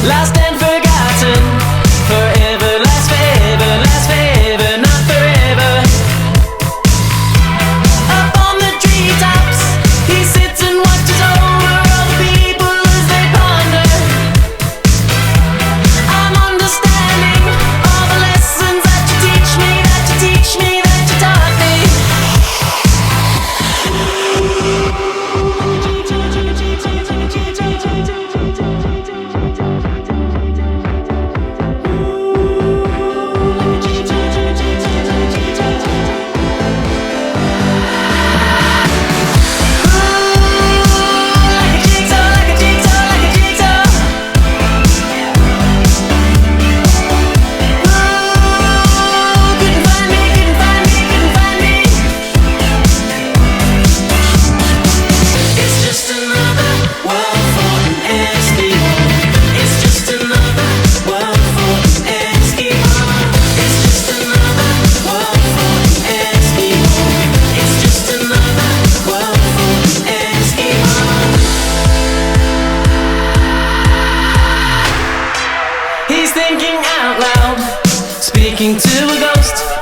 lost and forgotten. Forever lasts forever, lasts forever, not forever. Up on the treetops, he sits and watches over all the people as they ponder. I'm understanding all the lessons that you teach me, that you teach me, that you taught me. He's thinking out loud, speaking to a ghost.